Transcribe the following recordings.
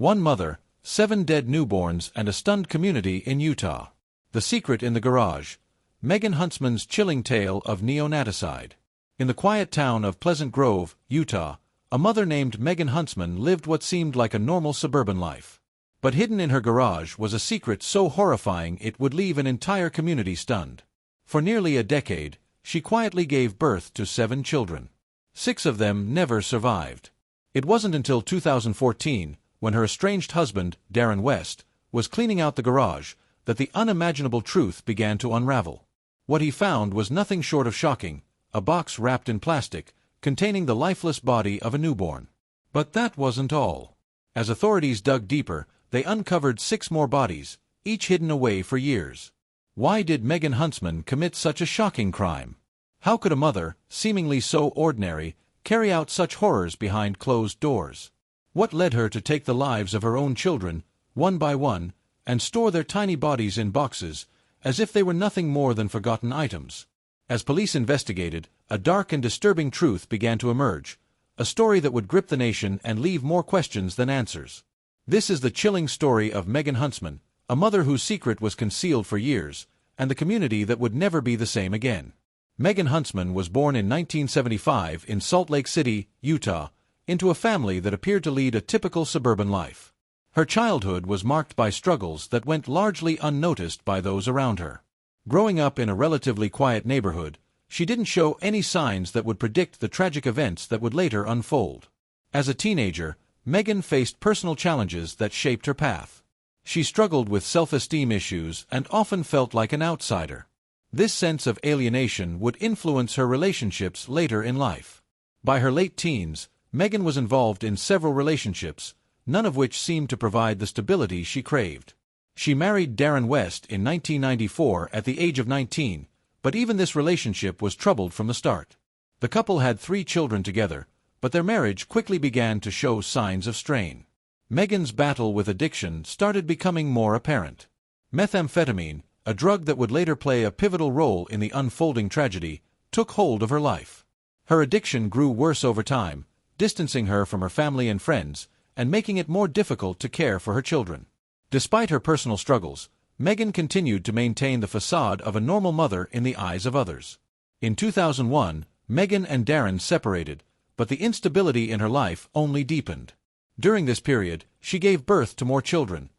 One mother, 7 dead newborns and a stunned community in Utah. The secret in the garage. Megan Huntsman's chilling tale of neonaticide. In the quiet town of Pleasant Grove, Utah, a mother named Megan Huntsman lived what seemed like a normal suburban life. But hidden in her garage was a secret so horrifying it would leave an entire community stunned. For nearly a decade, she quietly gave birth to 7 children. 6 of them never survived. It wasn't until 2014, when her estranged husband, Darren West, was cleaning out the garage, that the unimaginable truth began to unravel. What he found was nothing short of shocking: a box wrapped in plastic, containing the lifeless body of a newborn. But that wasn't all. As authorities dug deeper, they uncovered 6 more bodies, each hidden away for years. Why did Megan Huntsman commit such a shocking crime? How could a mother, seemingly so ordinary, carry out such horrors behind closed doors? What led her to take the lives of her own children, one by one, and store their tiny bodies in boxes, as if they were nothing more than forgotten items? As police investigated, a dark and disturbing truth began to emerge, a story that would grip the nation and leave more questions than answers. This is the chilling story of Megan Huntsman, a mother whose secret was concealed for years, and the community that would never be the same again. Megan Huntsman was born in 1975 in Salt Lake City, Utah, into a family that appeared to lead a typical suburban life. Her childhood was marked by struggles that went largely unnoticed by those around her. Growing up in a relatively quiet neighborhood, she didn't show any signs that would predict the tragic events that would later unfold. As a teenager, Megan faced personal challenges that shaped her path. She struggled with self-esteem issues and often felt like an outsider. This sense of alienation would influence her relationships later in life. By her late teens, Megan was involved in several relationships, none of which seemed to provide the stability she craved. She married Darren West in 1994 at the age of 19, but even this relationship was troubled from the start. The couple had 3 children together, but their marriage quickly began to show signs of strain. Megan's battle with addiction started becoming more apparent. Methamphetamine, a drug that would later play a pivotal role in the unfolding tragedy, took hold of her life. Her addiction grew worse over time, distancing her from her family and friends, and making it more difficult to care for her children. Despite her personal struggles, Megan continued to maintain the facade of a normal mother in the eyes of others. In 2001, Megan and Darren separated, but the instability in her life only deepened. During this period, she gave birth to more children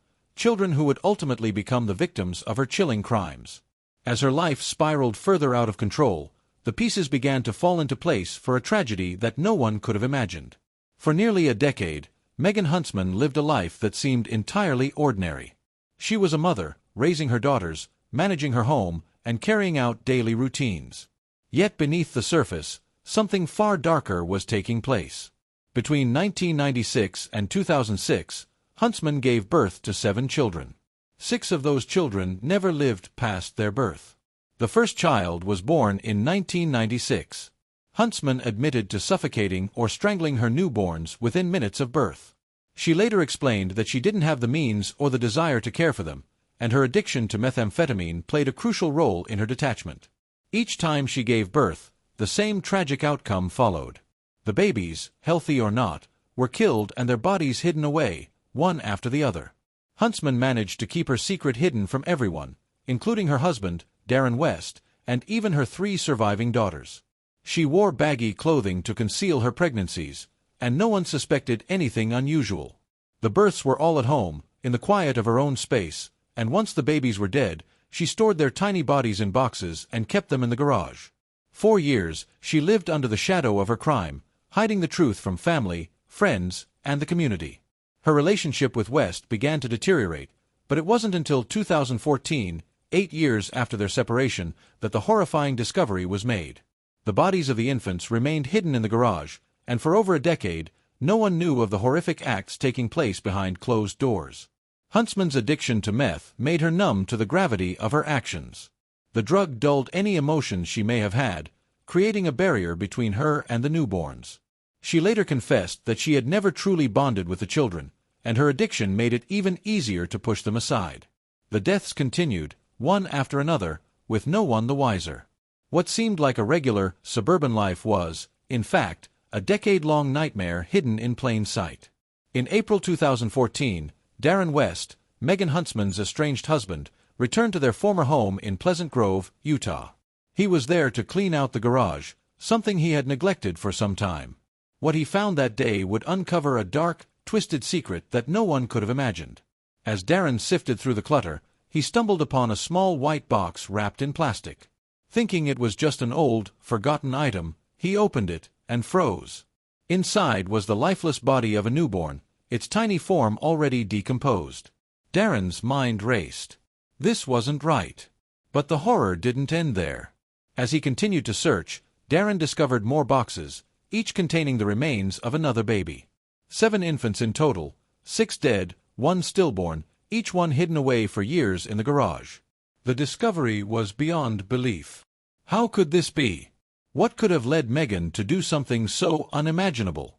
who would ultimately become the victims of her chilling crimes. As her life spiraled further out of control, the pieces began to fall into place for a tragedy that no one could have imagined. For nearly a decade, Megan Huntsman lived a life that seemed entirely ordinary. She was a mother, raising her daughters, managing her home, and carrying out daily routines. Yet beneath the surface, something far darker was taking place. Between 1996 and 2006, Huntsman gave birth to 7 children. 6 of those children never lived past their birth. The first child was born in 1996. Huntsman admitted to suffocating or strangling her newborns within minutes of birth. She later explained that she didn't have the means or the desire to care for them, and her addiction to methamphetamine played a crucial role in her detachment. Each time she gave birth, the same tragic outcome followed. The babies, healthy or not, were killed and their bodies hidden away, one after the other. Huntsman managed to keep her secret hidden from everyone, including her husband, Darren West, and even her 3 surviving daughters. She wore baggy clothing to conceal her pregnancies, and no one suspected anything unusual. The births were all at home, in the quiet of her own space, and once the babies were dead, she stored their tiny bodies in boxes and kept them in the garage. 4 years, she lived under the shadow of her crime, hiding the truth from family, friends, and the community. Her relationship with West began to deteriorate, but it wasn't until 2014, 8 years after their separation, that the horrifying discovery was made. The bodies of the infants remained hidden in the garage, and for over a decade, no one knew of the horrific acts taking place behind closed doors. Huntsman's addiction to meth made her numb to the gravity of her actions. The drug dulled any emotions she may have had, creating a barrier between her and the newborns. She later confessed that she had never truly bonded with the children, and her addiction made it even easier to push them aside. The deaths continued, one after another, with no one the wiser. What seemed like a regular, suburban life was, in fact, a decade-long nightmare hidden in plain sight. In April 2014, Darren West, Megan Huntsman's estranged husband, returned to their former home in Pleasant Grove, Utah. He was there to clean out the garage, something he had neglected for some time. What he found that day would uncover a dark, twisted secret that no one could have imagined. As Darren sifted through the clutter, he stumbled upon a small white box wrapped in plastic. Thinking it was just an old, forgotten item, he opened it and froze. Inside was the lifeless body of a newborn, its tiny form already decomposed. Darren's mind raced. This wasn't right. But the horror didn't end there. As he continued to search, Darren discovered more boxes, each containing the remains of another baby. 7 infants in total, 6 dead, 1 stillborn, each one hidden away for years in the garage. The discovery was beyond belief. How could this be? What could have led Megan to do something so unimaginable?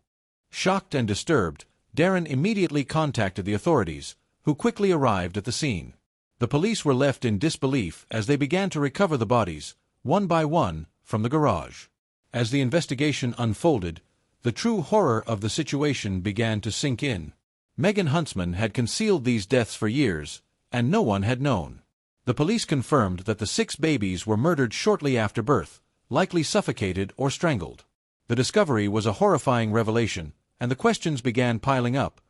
Shocked and disturbed, Darren immediately contacted the authorities, who quickly arrived at the scene. The police were left in disbelief as they began to recover the bodies, one by one, from the garage. As the investigation unfolded, the true horror of the situation began to sink in. Megan Huntsman had concealed these deaths for years, and no one had known. The police confirmed that the 6 babies were murdered shortly after birth, likely suffocated or strangled. The discovery was a horrifying revelation, and the questions began piling up.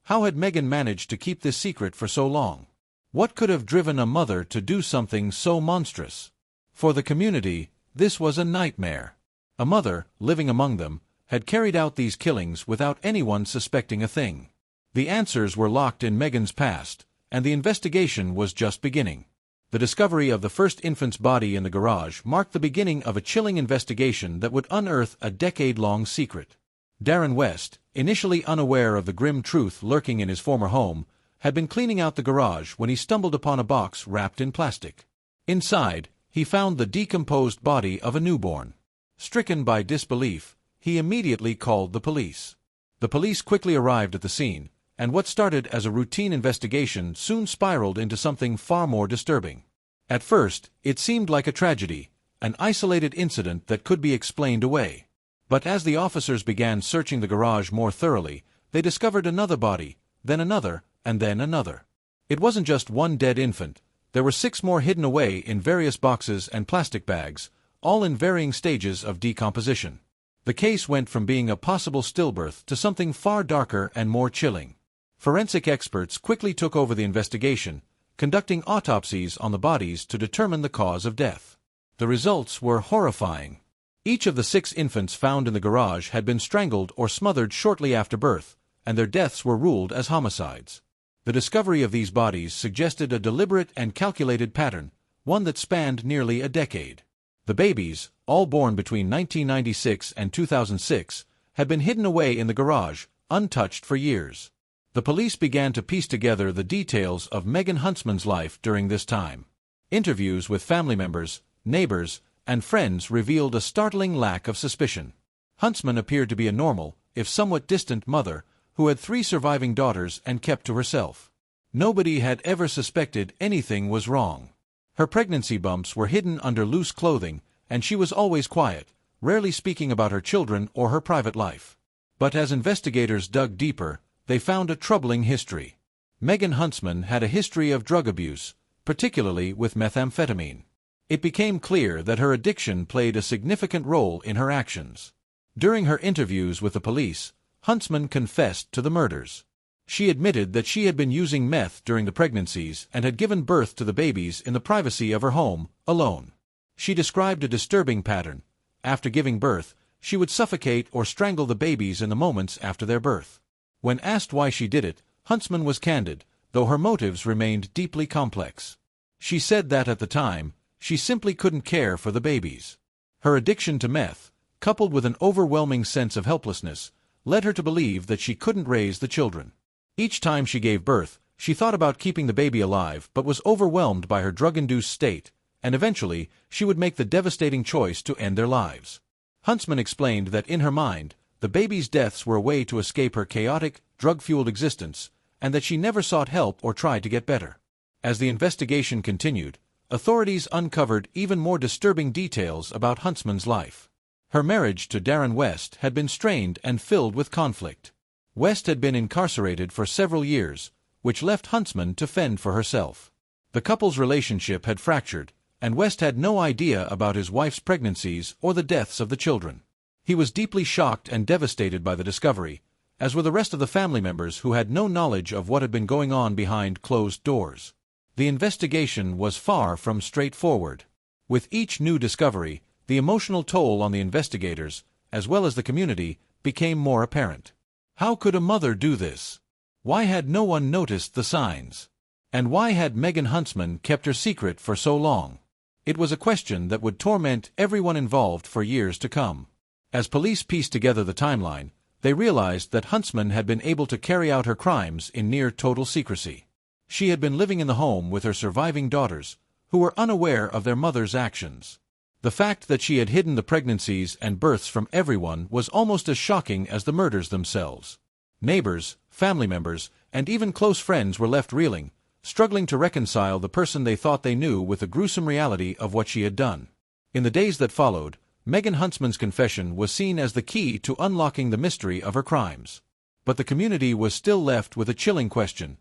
How had Megan managed to keep this secret for so long? What could have driven a mother to do something so monstrous? For the community, this was a nightmare. A mother, living among them, had carried out these killings without anyone suspecting a thing. The answers were locked in Megan's past, and the investigation was just beginning. The discovery of the first infant's body in the garage marked the beginning of a chilling investigation that would unearth a decade-long secret. Darren West, initially unaware of the grim truth lurking in his former home, had been cleaning out the garage when he stumbled upon a box wrapped in plastic. Inside, he found the decomposed body of a newborn. Stricken by disbelief, he immediately called the police. The police quickly arrived at the scene, and what started as a routine investigation soon spiraled into something far more disturbing. At first, it seemed like a tragedy, an isolated incident that could be explained away. But as the officers began searching the garage more thoroughly, they discovered another body, then another, and then another. It wasn't just one dead infant. There were 6 more hidden away in various boxes and plastic bags, all in varying stages of decomposition. The case went from being a possible stillbirth to something far darker and more chilling. Forensic experts quickly took over the investigation, conducting autopsies on the bodies to determine the cause of death. The results were horrifying. Each of the 6 infants found in the garage had been strangled or smothered shortly after birth, and their deaths were ruled as homicides. The discovery of these bodies suggested a deliberate and calculated pattern, one that spanned nearly a decade. The babies, all born between 1996 and 2006, had been hidden away in the garage, untouched for years. The police began to piece together the details of Megan Huntsman's life during this time. Interviews with family members, neighbors, and friends revealed a startling lack of suspicion. Huntsman appeared to be a normal, if somewhat distant mother, who had 3 surviving daughters and kept to herself. Nobody had ever suspected anything was wrong. Her pregnancy bumps were hidden under loose clothing, and she was always quiet, rarely speaking about her children or her private life. But as investigators dug deeper, they found a troubling history. Megan Huntsman had a history of drug abuse, particularly with methamphetamine. It became clear that her addiction played a significant role in her actions. During her interviews with the police, Huntsman confessed to the murders. She admitted that she had been using meth during the pregnancies and had given birth to the babies in the privacy of her home, alone. She described a disturbing pattern. After giving birth, she would suffocate or strangle the babies in the moments after their birth. When asked why she did it, Huntsman was candid, though her motives remained deeply complex. She said that at the time, she simply couldn't care for the babies. Her addiction to meth, coupled with an overwhelming sense of helplessness, led her to believe that she couldn't raise the children. Each time she gave birth, she thought about keeping the baby alive but was overwhelmed by her drug-induced state, and eventually she would make the devastating choice to end their lives. Huntsman explained that in her mind, the babies' deaths were a way to escape her chaotic, drug-fueled existence, and that she never sought help or tried to get better. As the investigation continued, authorities uncovered even more disturbing details about Huntsman's life. Her marriage to Darren West had been strained and filled with conflict. West had been incarcerated for several years, which left Huntsman to fend for herself. The couple's relationship had fractured, and West had no idea about his wife's pregnancies or the deaths of the children. He was deeply shocked and devastated by the discovery, as were the rest of the family members who had no knowledge of what had been going on behind closed doors. The investigation was far from straightforward. With each new discovery, the emotional toll on the investigators, as well as the community, became more apparent. How could a mother do this? Why had no one noticed the signs? And why had Megan Huntsman kept her secret for so long? It was a question that would torment everyone involved for years to come. As police pieced together the timeline, they realized that Huntsman had been able to carry out her crimes in near total secrecy. She had been living in the home with her surviving daughters, who were unaware of their mother's actions. The fact that she had hidden the pregnancies and births from everyone was almost as shocking as the murders themselves. Neighbors, family members, and even close friends were left reeling, struggling to reconcile the person they thought they knew with the gruesome reality of what she had done. In the days that followed, Megan Huntsman's confession was seen as the key to unlocking the mystery of her crimes. But the community was still left with a chilling question.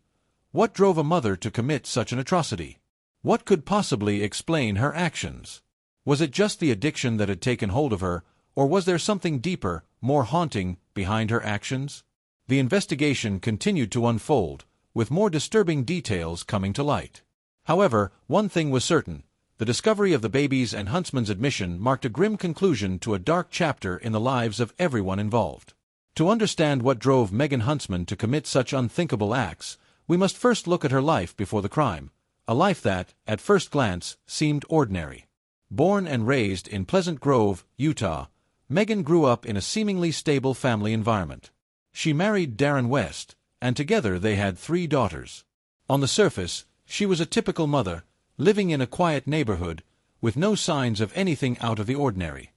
What drove a mother to commit such an atrocity? What could possibly explain her actions? Was it just the addiction that had taken hold of her, or was there something deeper, more haunting, behind her actions? The investigation continued to unfold, with more disturbing details coming to light. However, one thing was certain. The discovery of the babies and Huntsman's admission marked a grim conclusion to a dark chapter in the lives of everyone involved. To understand what drove Megan Huntsman to commit such unthinkable acts, we must first look at her life before the crime, a life that, at first glance, seemed ordinary. Born and raised in Pleasant Grove, Utah, Megan grew up in a seemingly stable family environment. She married Darren West, and together they had 3 daughters. On the surface, she was a typical mother, living in a quiet neighborhood, with no signs of anything out of the ordinary.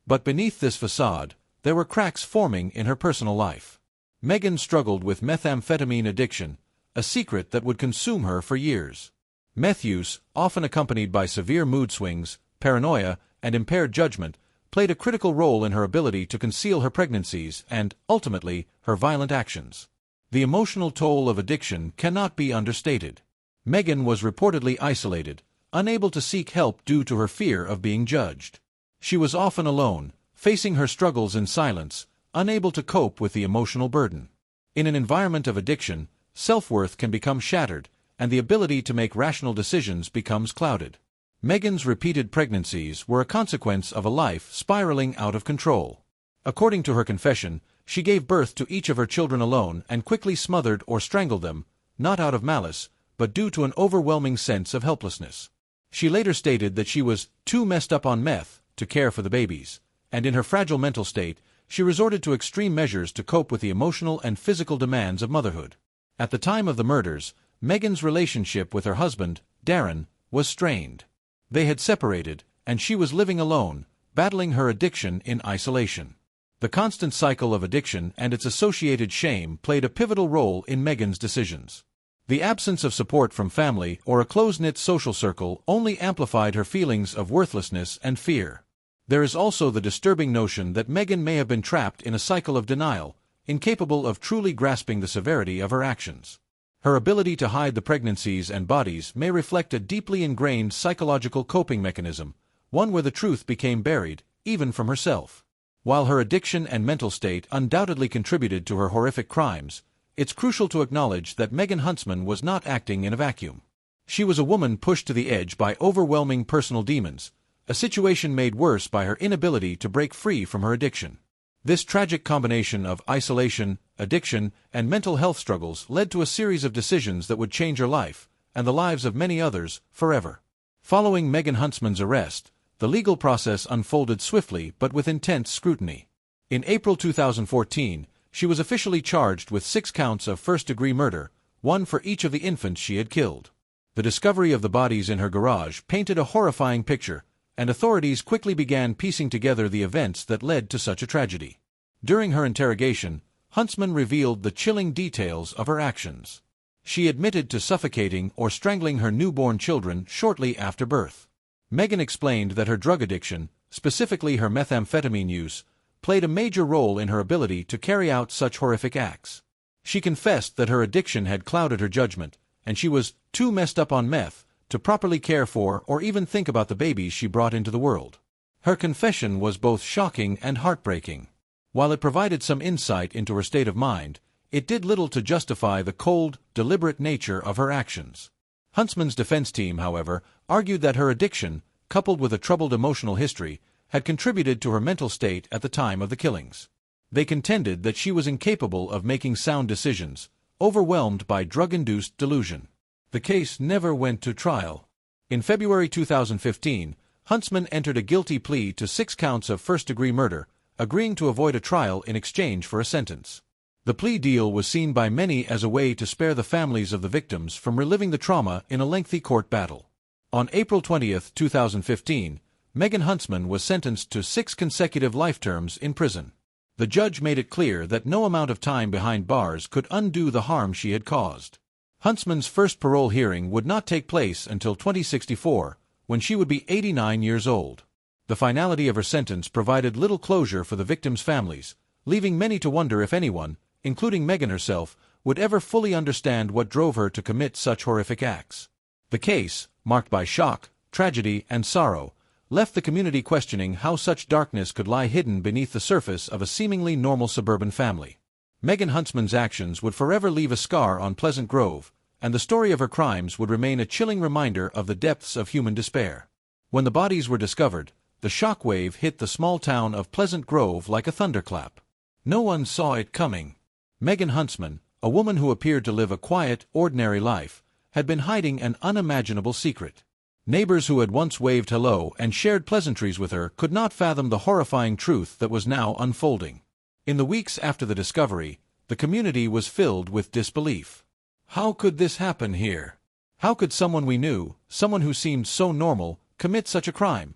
But beneath this facade, there were cracks forming in her personal life. Megan struggled with methamphetamine addiction, a secret that would consume her for years. Meth use, often accompanied by severe mood swings, paranoia, and impaired judgment, played a critical role in her ability to conceal her pregnancies and, ultimately, her violent actions. The emotional toll of addiction cannot be understated. Megan was reportedly isolated, unable to seek help due to her fear of being judged. She was often alone, facing her struggles in silence, unable to cope with the emotional burden. In an environment of addiction, self-worth can become shattered, and the ability to make rational decisions becomes clouded. Megan's repeated pregnancies were a consequence of a life spiraling out of control. According to her confession, she gave birth to each of her children alone and quickly smothered or strangled them, not out of malice, but due to an overwhelming sense of helplessness. She later stated that she was too messed up on meth to care for the babies, and in her fragile mental state, she resorted to extreme measures to cope with the emotional and physical demands of motherhood. At the time of the murders, Megan's relationship with her husband, Darren, was strained. They had separated, and she was living alone, battling her addiction in isolation. The constant cycle of addiction and its associated shame played a pivotal role in Megan's decisions. The absence of support from family or a close-knit social circle only amplified her feelings of worthlessness and fear. There is also the disturbing notion that Megan may have been trapped in a cycle of denial, incapable of truly grasping the severity of her actions. Her ability to hide the pregnancies and bodies may reflect a deeply ingrained psychological coping mechanism, one where the truth became buried, even from herself. While her addiction and mental state undoubtedly contributed to her horrific crimes, it's crucial to acknowledge that Megan Huntsman was not acting in a vacuum. She was a woman pushed to the edge by overwhelming personal demons, a situation made worse by her inability to break free from her addiction. This tragic combination of isolation, addiction, and mental health struggles led to a series of decisions that would change her life, and the lives of many others, forever. Following Megan Huntsman's arrest, the legal process unfolded swiftly but with intense scrutiny. In April 2014, she was officially charged with 6 counts of first-degree murder, 1 for each of the infants she had killed. The discovery of the bodies in her garage painted a horrifying picture, and authorities quickly began piecing together the events that led to such a tragedy. During her interrogation, Huntsman revealed the chilling details of her actions. She admitted to suffocating or strangling her newborn children shortly after birth. Megan explained that her drug addiction, specifically her methamphetamine use, played a major role in her ability to carry out such horrific acts. She confessed that her addiction had clouded her judgment, and she was too messed up on meth to properly care for or even think about the babies she brought into the world. Her confession was both shocking and heartbreaking. While it provided some insight into her state of mind, it did little to justify the cold, deliberate nature of her actions. Huntsman's defense team, however, argued that her addiction, coupled with a troubled emotional history, had contributed to her mental state at the time of the killings. They contended that she was incapable of making sound decisions, overwhelmed by drug-induced delusion. The case never went to trial. In February 2015, Huntsman entered a guilty plea to 6 counts of first-degree murder, agreeing to avoid a trial in exchange for a sentence. The plea deal was seen by many as a way to spare the families of the victims from reliving the trauma in a lengthy court battle. On April 20, 2015, Megan Huntsman was sentenced to 6 consecutive life terms in prison. The judge made it clear that no amount of time behind bars could undo the harm she had caused. Huntsman's first parole hearing would not take place until 2064, when she would be 89 years old. The finality of her sentence provided little closure for the victims' families, leaving many to wonder if anyone, including Megan herself, would ever fully understand what drove her to commit such horrific acts. The case, marked by shock, tragedy, and sorrow, left the community questioning how such darkness could lie hidden beneath the surface of a seemingly normal suburban family. Megan Huntsman's actions would forever leave a scar on Pleasant Grove, and the story of her crimes would remain a chilling reminder of the depths of human despair. When the bodies were discovered, the shockwave hit the small town of Pleasant Grove like a thunderclap. No one saw it coming. Megan Huntsman, a woman who appeared to live a quiet, ordinary life, had been hiding an unimaginable secret. Neighbors who had once waved hello and shared pleasantries with her could not fathom the horrifying truth that was now unfolding. In the weeks after the discovery, the community was filled with disbelief. How could this happen here? How could someone we knew, someone who seemed so normal, commit such a crime?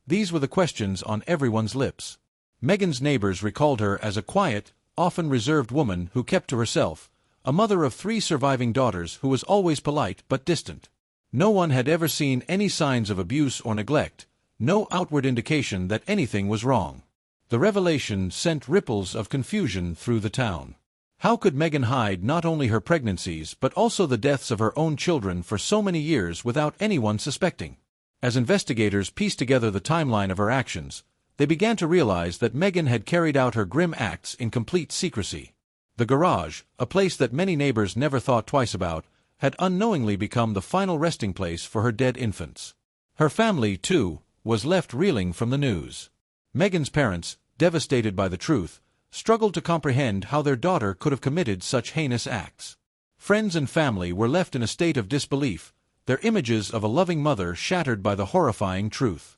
These were the questions on everyone's lips. Megan's neighbors recalled her as a quiet, often reserved woman who kept to herself, a mother of 3 surviving daughters who was always polite but distant. No one had ever seen any signs of abuse or neglect, no outward indication that anything was wrong. The revelation sent ripples of confusion through the town. How could Megan hide not only her pregnancies but also the deaths of her own children for so many years without anyone suspecting? As investigators pieced together the timeline of her actions, they began to realize that Megan had carried out her grim acts in complete secrecy. The garage, a place that many neighbors never thought twice about, had unknowingly become the final resting place for her dead infants. Her family, too, was left reeling from the news. Megan's parents, devastated by the truth, struggled to comprehend how their daughter could have committed such heinous acts. Friends and family were left in a state of disbelief, their images of a loving mother shattered by the horrifying truth.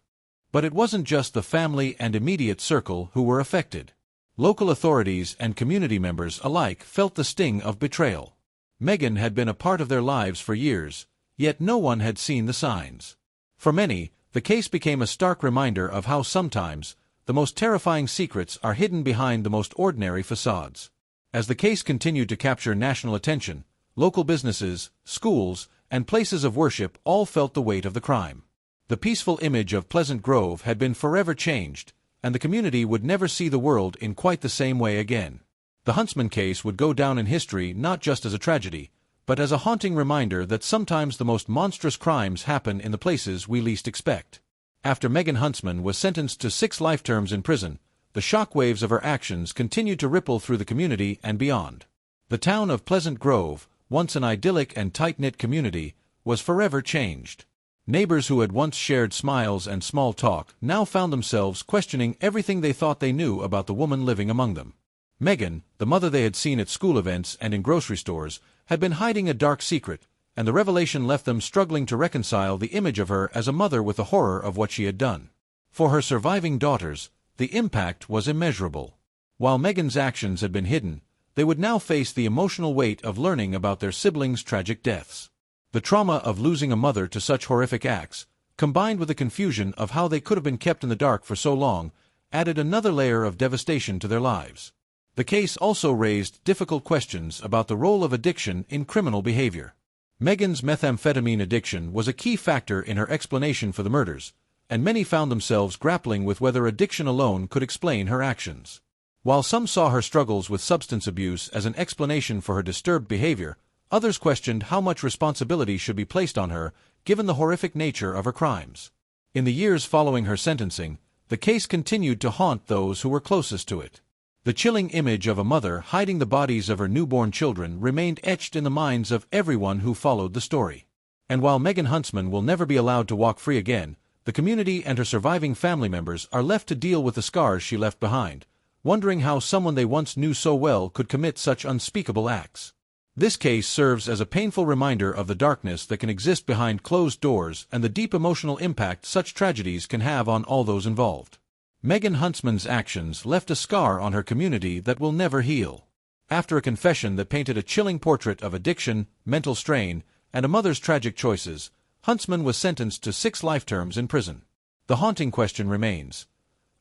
But it wasn't just the family and immediate circle who were affected. Local authorities and community members alike felt the sting of betrayal. Megan had been a part of their lives for years, yet no one had seen the signs. For many, the case became a stark reminder of how sometimes the most terrifying secrets are hidden behind the most ordinary facades. As the case continued to capture national attention, local businesses, schools, and places of worship all felt the weight of the crime. The peaceful image of Pleasant Grove had been forever changed, and the community would never see the world in quite the same way again. The Huntsman case would go down in history not just as a tragedy, but as a haunting reminder that sometimes the most monstrous crimes happen in the places we least expect. After Megan Huntsman was sentenced to 6 life terms in prison, the shockwaves of her actions continued to ripple through the community and beyond. The town of Pleasant Grove, once an idyllic and tight-knit community, was forever changed. Neighbors who had once shared smiles and small talk now found themselves questioning everything they thought they knew about the woman living among them. Megan, the mother they had seen at school events and in grocery stores, had been hiding a dark secret, and the revelation left them struggling to reconcile the image of her as a mother with the horror of what she had done. For her surviving daughters, the impact was immeasurable. While Megan's actions had been hidden, they would now face the emotional weight of learning about their siblings' tragic deaths. The trauma of losing a mother to such horrific acts, combined with the confusion of how they could have been kept in the dark for so long, added another layer of devastation to their lives. The case also raised difficult questions about the role of addiction in criminal behavior. Megan's methamphetamine addiction was a key factor in her explanation for the murders, and many found themselves grappling with whether addiction alone could explain her actions. While some saw her struggles with substance abuse as an explanation for her disturbed behavior, others questioned how much responsibility should be placed on her, given the horrific nature of her crimes. In the years following her sentencing, the case continued to haunt those who were closest to it. The chilling image of a mother hiding the bodies of her newborn children remained etched in the minds of everyone who followed the story. And while Megan Huntsman will never be allowed to walk free again, the community and her surviving family members are left to deal with the scars she left behind, wondering how someone they once knew so well could commit such unspeakable acts. This case serves as a painful reminder of the darkness that can exist behind closed doors and the deep emotional impact such tragedies can have on all those involved. Megan Huntsman's actions left a scar on her community that will never heal. After a confession that painted a chilling portrait of addiction, mental strain, and a mother's tragic choices, Huntsman was sentenced to 6 life terms in prison. The haunting question remains: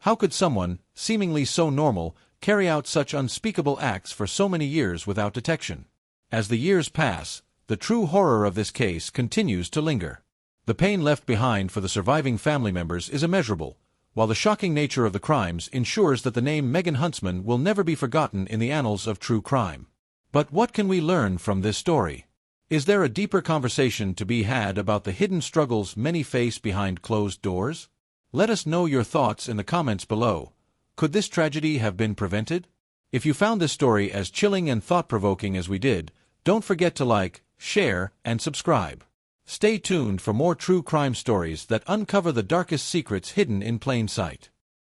how could someone, seemingly so normal, carry out such unspeakable acts for so many years without detection? As the years pass, the true horror of this case continues to linger. The pain left behind for the surviving family members is immeasurable, while the shocking nature of the crimes ensures that the name Megan Huntsman will never be forgotten in the annals of true crime. But what can we learn from this story? Is there a deeper conversation to be had about the hidden struggles many face behind closed doors? Let us know your thoughts in the comments below. Could this tragedy have been prevented? If you found this story as chilling and thought-provoking as we did, don't forget to like, share, and subscribe. Stay tuned for more true crime stories that uncover the darkest secrets hidden in plain sight.